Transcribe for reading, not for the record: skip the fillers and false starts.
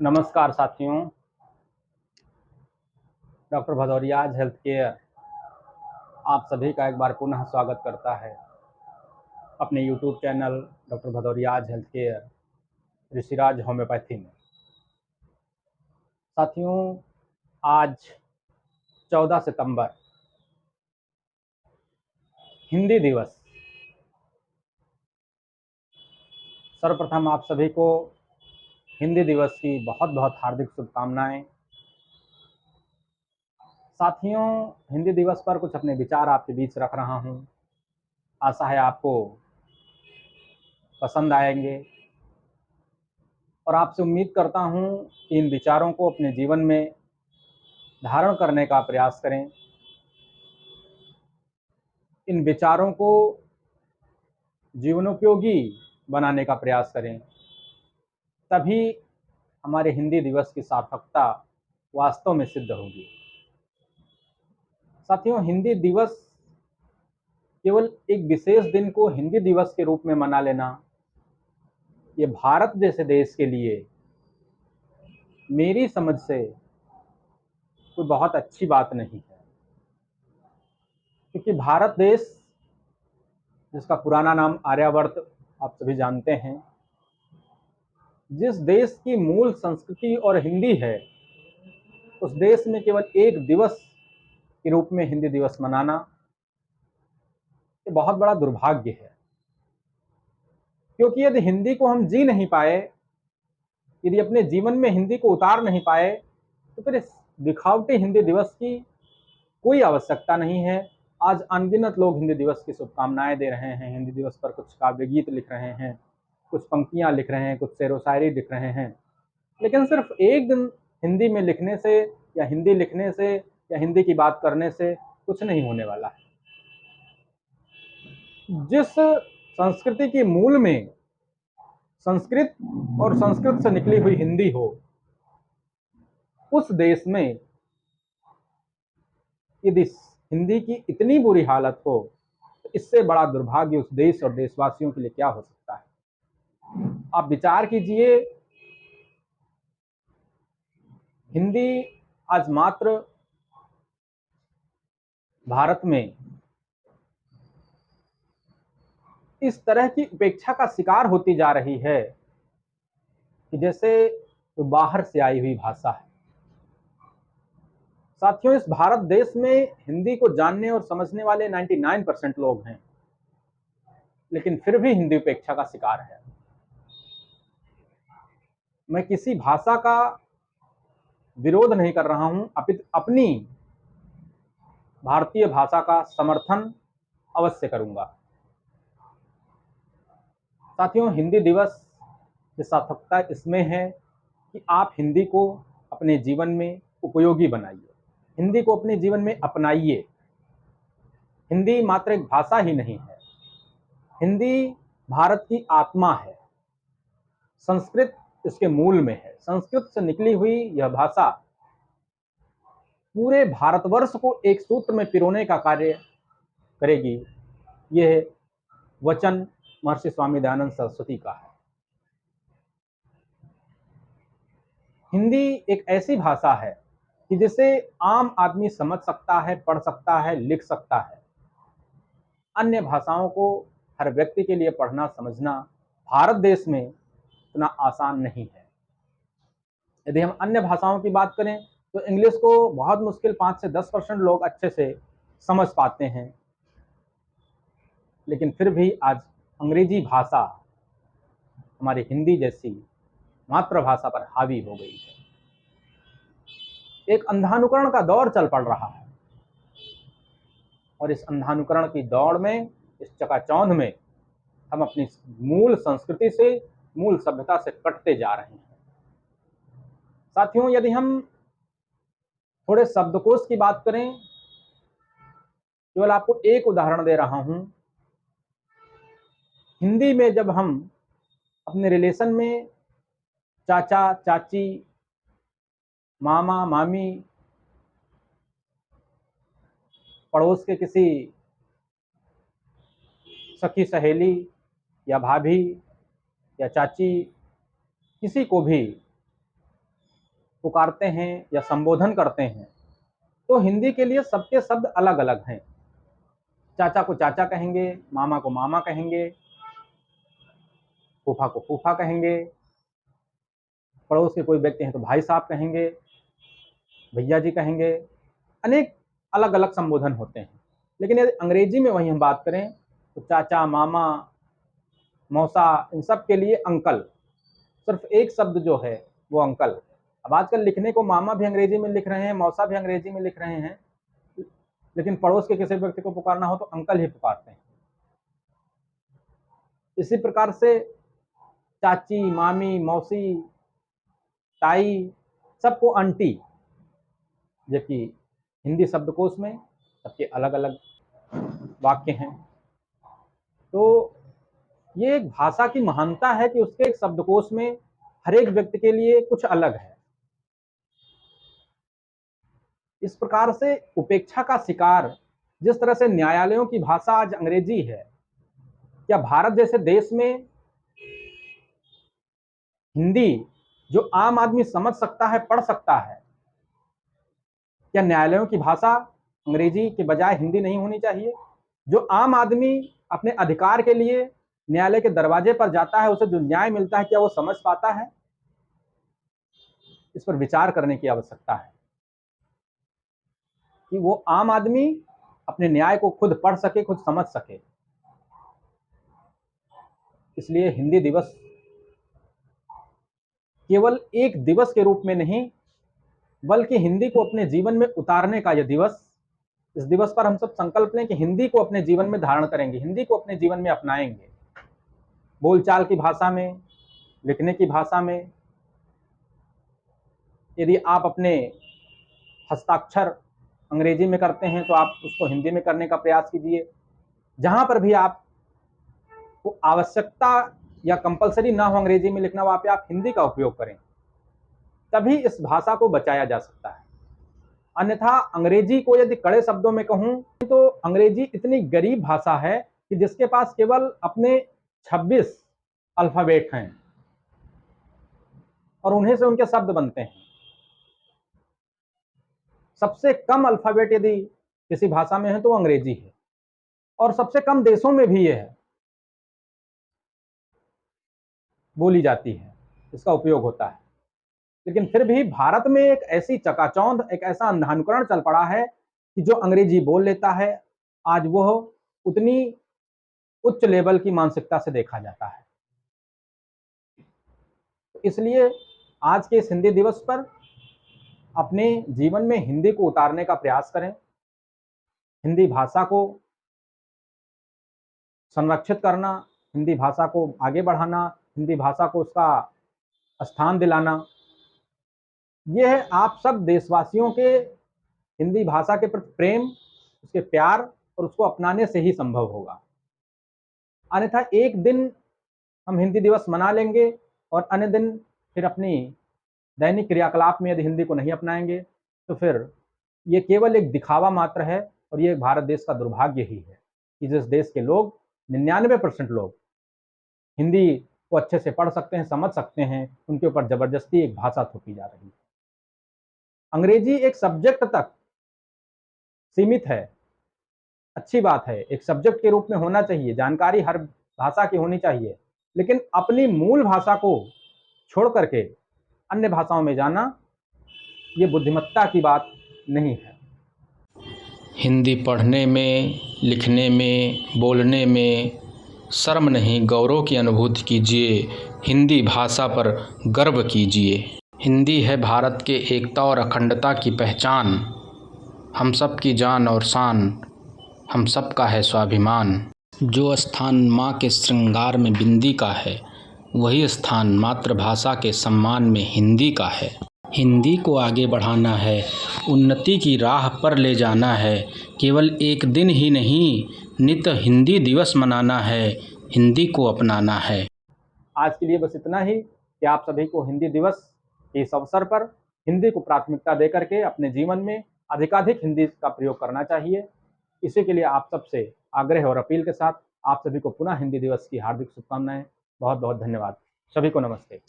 नमस्कार साथियों। Doctor Bhadauria's health care आप सभी का एक बार पुनः स्वागत करता है अपने YouTube channel doctor Bhadauria's health care Rishiraj homeopathy में। साथियों, आज 14 सितंबर हिंदी दिवस। सर्वप्रथम आप सभी को हिंदी दिवस की बहुत बहुत हार्दिक शुभकामनाएं। साथियों, हिंदी दिवस पर कुछ अपने विचार आपके बीच रख रहा हूं। आशा है आपको पसंद आएंगे और आपसे उम्मीद करता हूं कि इन विचारों को अपने जीवन में धारण करने का प्रयास करें। इन विचारों को जीवनोपयोगी बनाने का प्रयास करें, तभी हमारे हिंदी दिवस की सार्थकता वास्तव में सिद्ध होगी। साथियों, हिंदी दिवस केवल एक विशेष दिन को हिंदी दिवस के रूप में मना लेना, ये भारत जैसे देश के लिए मेरी समझ से कोई बहुत अच्छी बात नहीं है। क्योंकि भारत देश, जिसका पुराना नाम आर्यावर्त आप सभी जानते हैं, जिस देश की मूल संस्कृति और हिंदी है, उस देश में केवल एक दिवस के रूप में हिंदी दिवस मनाना ये बहुत बड़ा दुर्भाग्य है। क्योंकि यदि हिंदी को हम जी नहीं पाए, यदि अपने जीवन में हिंदी को उतार नहीं पाए, तो फिर इस दिखावटी हिंदी दिवस की कोई आवश्यकता नहीं है। आज अनगिनत लोग हिंदी दिवस की शुभकामनाएं दे रहे हैं, हिंदी दिवस पर कुछ काव्य गीत लिख रहे हैं, कुछ पंक्तियां लिख रहे हैं, कुछ शेरो शायरी लिख रहे हैं। लेकिन सिर्फ एक दिन हिंदी में लिखने से या हिंदी लिखने से या हिंदी की बात करने से कुछ नहीं होने वाला है। जिस संस्कृति की मूल में संस्कृत और संस्कृत से निकली हुई हिंदी हो, उस देश में यदि हिंदी की इतनी बुरी हालत हो, तो इससे बड़ा दुर्भाग्य उस देश और देशवासियों के लिए क्या हो सकता है। आप विचार कीजिए, हिंदी आज मात्र भारत में इस तरह की उपेक्षा का शिकार होती जा रही है कि जैसे तो बाहर से आई हुई भाषा है। साथियों, इस भारत देश में हिंदी को जानने और समझने वाले 99% लोग हैं, लेकिन फिर भी हिंदी उपेक्षा का शिकार है। मैं किसी भाषा का विरोध नहीं कर रहा हूं, अपनी भारतीय भाषा का समर्थन अवश्य करूंगा। साथियों, हिंदी दिवस की सार्थकता इसमें है कि आप हिंदी को अपने जीवन में उपयोगी बनाइए, हिंदी को अपने जीवन में अपनाइए। हिंदी मात्र एक भाषा ही नहीं है, हिंदी भारत की आत्मा है। संस्कृत इसके मूल में है। संस्कृत से निकली हुई यह भाषा पूरे भारतवर्ष को एक सूत्र में पिरोने का कार्य करेगी। यह वचन महर्षि स्वामी दयानंद सरस्वती का है। हिंदी एक ऐसी भाषा है कि जिसे आम आदमी समझ सकता है, पढ़ सकता है, लिख सकता है। अन्य भाषाओं को हर व्यक्ति के लिए पढ़ना समझना भारत देश में इतना आसान नहीं है। यदि हम अन्य भाषाओं की बात करें तो इंग्लिश को बहुत मुश्किल 5 से 10% लोग अच्छे से समझ पाते हैं, लेकिन फिर भी आज अंग्रेजी भाषा हमारी हिंदी जैसी मातृभाषा पर हावी हो गई है। एक अंधानुकरण का दौर चल पड़ रहा है और इस अंधानुकरण की दौड़ में, इस चकाचौंध में हम अपनी मूल संस्कृति से, मूल सभ्यता से कटते जा रहे हैं। साथियों, यदि हम थोड़े शब्दकोश की बात करें, केवल आपको एक उदाहरण दे रहा हूं। हिंदी में जब हम अपने रिलेशन में चाचा, चाची, मामा, मामी, पड़ोस के किसी सखी सहेली या भाभी या चाची, किसी को भी पुकारते हैं या संबोधन करते हैं तो हिंदी के लिए सबके शब्द अलग अलग हैं। चाचा को चाचा कहेंगे, मामा को मामा कहेंगे, फूफा को फूफा कहेंगे, पड़ोस के कोई व्यक्ति हैं तो भाई साहब कहेंगे, भैया जी कहेंगे, अनेक अलग अलग संबोधन होते हैं। लेकिन यदि अंग्रेजी में वही हम बात करें तो चाचा, मामा, मौसा, इन सब के लिए अंकल, सिर्फ एक शब्द जो है वो अंकल। अब आजकल लिखने को मामा भी अंग्रेजी में लिख रहे हैं, मौसा भी अंग्रेजी में लिख रहे हैं, लेकिन पड़ोस के किसी व्यक्ति को पुकारना हो तो अंकल ही पुकारते हैं। इसी प्रकार से चाची, मामी, मौसी, ताई, सबको आंटी, जबकि हिंदी शब्दकोश में सबके अलग अलग वाक्य हैं। तो ये एक भाषा की महानता है कि उसके एक शब्दकोश में हर एक व्यक्ति के लिए कुछ अलग है। इस प्रकार से उपेक्षा का शिकार जिस तरह से न्यायालयों की भाषा आज अंग्रेजी है, क्या भारत जैसे देश में हिंदी जो आम आदमी समझ सकता है, पढ़ सकता है, क्या न्यायालयों की भाषा अंग्रेजी के बजाय हिंदी नहीं होनी चाहिए? जो आम आदमी अपने अधिकार के लिए न्यायालय के दरवाजे पर जाता है, उसे जो न्याय मिलता है, क्या वो समझ पाता है? इस पर विचार करने की आवश्यकता है कि वो आम आदमी अपने न्याय को खुद पढ़ सके, खुद समझ सके। इसलिए हिंदी दिवस केवल एक दिवस के रूप में नहीं, बल्कि हिंदी को अपने जीवन में उतारने का यह दिवस, इस दिवस पर हम सब संकल्प लें कि हिंदी को अपने जीवन में धारण करेंगे, हिंदी को अपने जीवन में अपनाएंगे। बोलचाल की भाषा में, लिखने की भाषा में, यदि आप अपने हस्ताक्षर अंग्रेजी में करते हैं तो आप उसको हिंदी में करने का प्रयास कीजिए। जहां पर भी आपको आवश्यकता या कंपलसरी ना हो अंग्रेजी में लिखना, वहां पे आप हिंदी का उपयोग करें, तभी इस भाषा को बचाया जा सकता है। अन्यथा अंग्रेजी को यदि कड़े शब्दों में कहूं तो अंग्रेजी इतनी गरीब भाषा है कि जिसके पास केवल अपने 26 अल्फाबेट हैं और उन्हीं से उनके शब्द बनते हैं। सबसे कम अल्फाबेट यदि किसी भाषा में है तो अंग्रेजी है, और सबसे कम देशों में भी यह है, बोली जाती है, इसका उपयोग होता है। लेकिन फिर भी भारत में एक ऐसी चकाचौंध, एक ऐसा अंधानुकरण चल पड़ा है कि जो अंग्रेजी बोल लेता है, आज वह उतनी उच्च लेवल की मानसिकता से देखा जाता है। इसलिए आज के इस हिंदी दिवस पर अपने जीवन में हिंदी को उतारने का प्रयास करें, हिंदी भाषा को संरक्षित करना, हिंदी भाषा को आगे बढ़ाना, हिंदी भाषा को उसका स्थान दिलाना, यह है आप सब देशवासियों के हिंदी भाषा के प्रति प्रेम, उसके प्यार और उसको अपनाने से ही संभव होगा। अन्यथा एक दिन हम हिंदी दिवस मना लेंगे और अन्य दिन फिर अपनी दैनिक क्रियाकलाप में यदि हिंदी को नहीं अपनाएंगे तो फिर ये केवल एक दिखावा मात्र है। और ये भारत देश का दुर्भाग्य ही है कि जिस देश के लोग 99% लोग हिंदी को अच्छे से पढ़ सकते हैं, समझ सकते हैं, उनके ऊपर जबरदस्ती एक भाषा थोपी जा रही है। अंग्रेजी एक सब्जेक्ट तक सीमित है, अच्छी बात है, एक सब्जेक्ट के रूप में होना चाहिए, जानकारी हर भाषा की होनी चाहिए, लेकिन अपनी मूल भाषा को छोड़ करके अन्य भाषाओं में जाना, ये बुद्धिमत्ता की बात नहीं है। हिंदी पढ़ने में, लिखने में, बोलने में शर्म नहीं, गौरव की अनुभूति कीजिए। हिंदी भाषा पर गर्व कीजिए। हिंदी है भारत के एकता और अखंडता की पहचान। हम सब की जान और शान, हम सब का है स्वाभिमान। जो स्थान माँ के श्रृंगार में बिंदी का है, वही स्थान मातृभाषा के सम्मान में हिंदी का है। हिंदी को आगे बढ़ाना है, उन्नति की राह पर ले जाना है। केवल एक दिन ही नहीं, नित हिंदी दिवस मनाना है, हिंदी को अपनाना है। आज के लिए बस इतना ही कि आप सभी को हिंदी दिवस के इस अवसर पर हिंदी को प्राथमिकता देकर के अपने जीवन में अधिकाधिक हिंदी का प्रयोग करना चाहिए। इसी के लिए आप सबसे आग्रह और अपील के साथ आप सभी को पुनः हिंदी दिवस की हार्दिक शुभकामनाएं। बहुत बहुत धन्यवाद। सभी को नमस्ते।